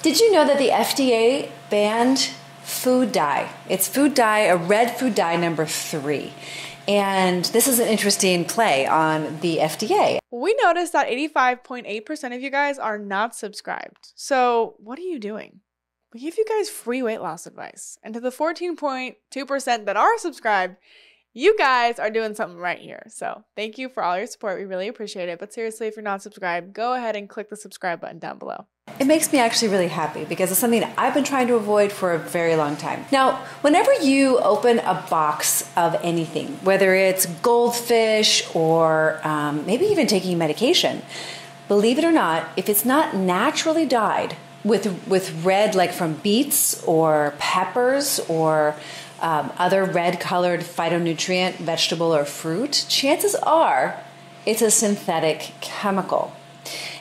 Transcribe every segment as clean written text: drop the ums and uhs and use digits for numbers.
Did you know that the FDA banned food dye? It's food dye, a red food dye number 3. And this is an interesting play on the FDA. We noticed that 85.8% of you guys are not subscribed. So what are you doing? We give you guys free weight loss advice. And to the 14.2% that are subscribed, you guys are doing something right here. So thank you for all your support. We really appreciate it. But seriously, if you're not subscribed, go ahead and click the subscribe button down below. It makes me actually really happy because it's something that I've been trying to avoid for a very long time. Now, whenever you open a box of anything, whether it's goldfish or maybe even taking medication, believe it or not, if it's not naturally dyed with red, like from beets or peppers or other red-colored phytonutrient, vegetable or fruit, chances are it's a synthetic chemical.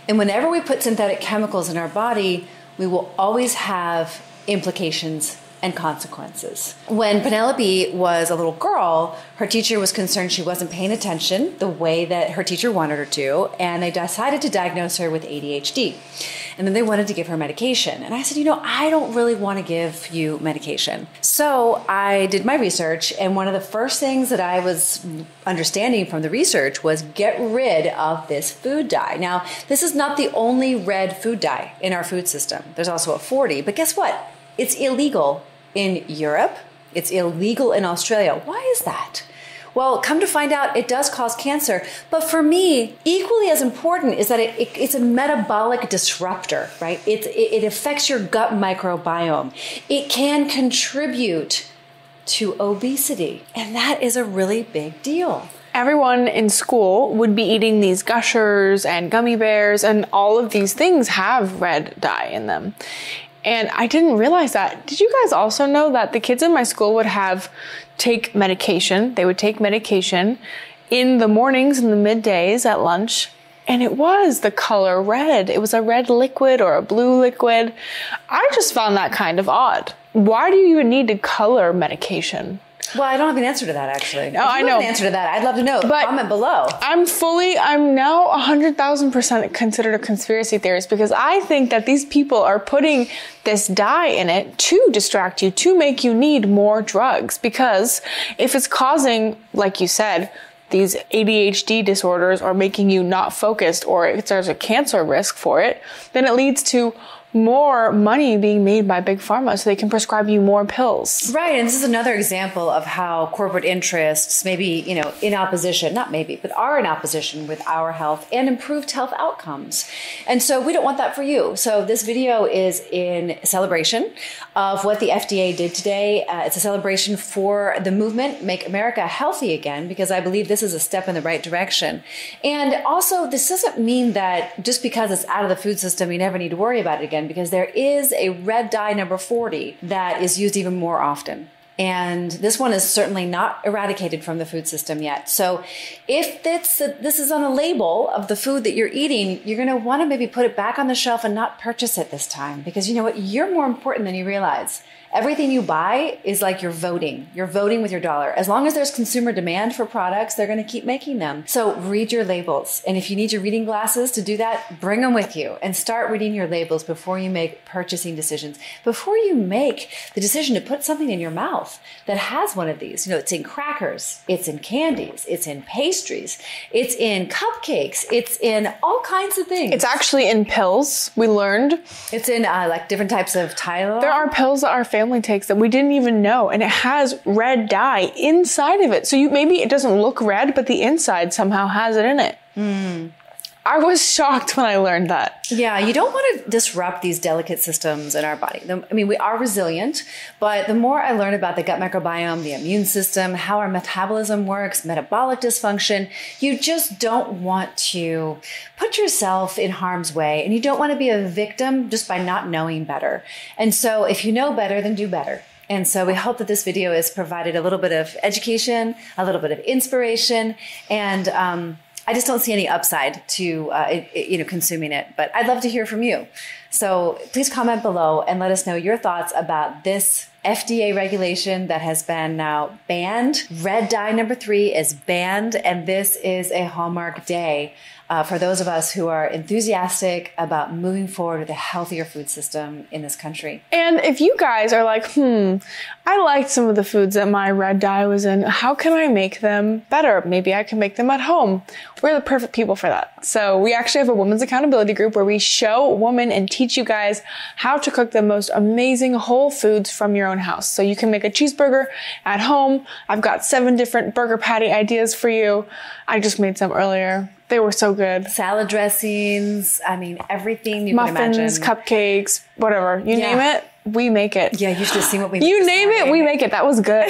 And whenever we put synthetic chemicals in our body, we will always have implications and consequences. When Penelope was a little girl, her teacher was concerned she wasn't paying attention the way that her teacher wanted her to, and they decided to diagnose her with ADHD. And then they wanted to give her medication. And I said, I don't really want to give you medication. So I did my research, and one of the first things that I was understanding from the research was get rid of this food dye. Now, this is not the only red food dye in our food system. There's also a 40, but guess what? It's illegal in Europe. It's illegal in Australia. Why is that? Well, come to find out, it does cause cancer. But for me, equally as important is that it's a metabolic disruptor, right? It affects your gut microbiome. It can contribute to obesity. And that is a really big deal. Everyone in school would be eating these Gushers and gummy bears, and all of these things have red dye in them. And I didn't realize that. Did you guys also know that the kids in my school would take medication? They would take medication in the mornings and the middays at lunch. And it was the color red. It was a red liquid or a blue liquid. I just found that kind of odd. Why do you even need to color medication? Well, I don't have an answer to that, actually. No, I know. Have an answer to that, I'd love to know. But comment below. I'm now 100,000% considered a conspiracy theorist because I think that these people are putting this dye in it to distract you, to make you need more drugs. Because if it's causing, like you said, these ADHD disorders or making you not focused, or if there's a cancer risk for it, then it leads to more money being made by big pharma so they can prescribe you more pills. Right, and this is another example of how corporate interests maybe, in opposition, not maybe, but are in opposition with our health and improved health outcomes. And so we don't want that for you. So this video is in celebration of what the FDA did today. It's a celebration for the movement, Make America Healthy Again, because I believe this is a step in the right direction. And also, this doesn't mean that just because it's out of the food system, you never need to worry about it again, because there is a red dye number 40 that is used even more often. And this one is certainly not eradicated from the food system yet. So if this is on a label of the food that you're eating, you're going to want to maybe put it back on the shelf and not purchase it this time. Because you know what? You're more important than you realize. Everything you buy is like you're voting. You're voting with your dollar. As long as there's consumer demand for products, they're going to keep making them. So read your labels. And if you need your reading glasses to do that, bring them with you and start reading your labels before you make purchasing decisions. Before you make the decision to put something in your mouth that has one of these. It's in crackers, it's in candies, it's in pastries, it's in cupcakes, it's in all kinds of things. It's actually in pills, we learned. It's in like different types of Tylenol. There are pills that our family takes that we didn't even know, and it has red dye inside of it. So maybe it doesn't look red, but the inside somehow has it in it. I was shocked when I learned that. Yeah, you don't want to disrupt these delicate systems in our body. We are resilient, but the more I learn about the gut microbiome, the immune system, how our metabolism works, metabolic dysfunction, you just don't want to put yourself in harm's way, and you don't want to be a victim just by not knowing better. And so if you know better, then do better. And so we hope that this video has provided a little bit of education, a little bit of inspiration, and I just don't see any upside to consuming it, but I'd love to hear from you. So please comment below and let us know your thoughts about this FDA regulation that has been now banned. Red dye number 3 is banned, and this is a hallmark day for those of us who are enthusiastic about moving forward with a healthier food system in this country. And if you guys are like, I liked some of the foods that my red dye was in, how can I make them better? Maybe I can make them at home. We're the perfect people for that. So we actually have a women's accountability group where we show women and teach you guys how to cook the most amazing whole foods from your own house. So you can make a cheeseburger at home. I've got 7 different burger patty ideas for you. I just made some earlier. They were so good. Salad dressings, I mean, everything you can imagine. Muffins, cupcakes, whatever. You name it, we make it. Yeah, you should have seen what we You name it, we make it. That was good.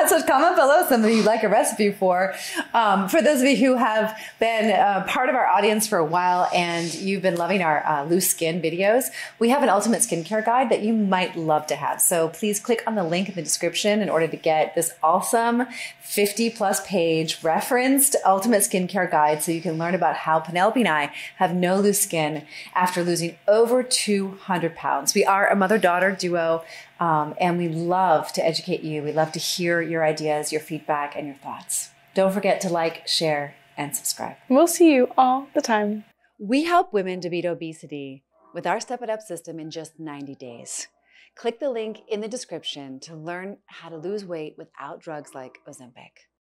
So comment below something you'd like a recipe for. For those of you who have been part of our audience for a while and you've been loving our loose skin videos, we have an ultimate skincare guide that you might love to have. So please click on the link in the description in order to get this awesome 50+ page referenced ultimate skincare guide so you can learn about how Penelope and I have no loose skin after losing over 200 pounds. We are a mother-daughter duo. And we love to educate you. We love to hear your ideas, your feedback, and your thoughts. Don't forget to like, share, and subscribe. We'll see you all the time. We help women to beat obesity with our Step It Up system in just 90 days. Click the link in the description to learn how to lose weight without drugs like Ozempic.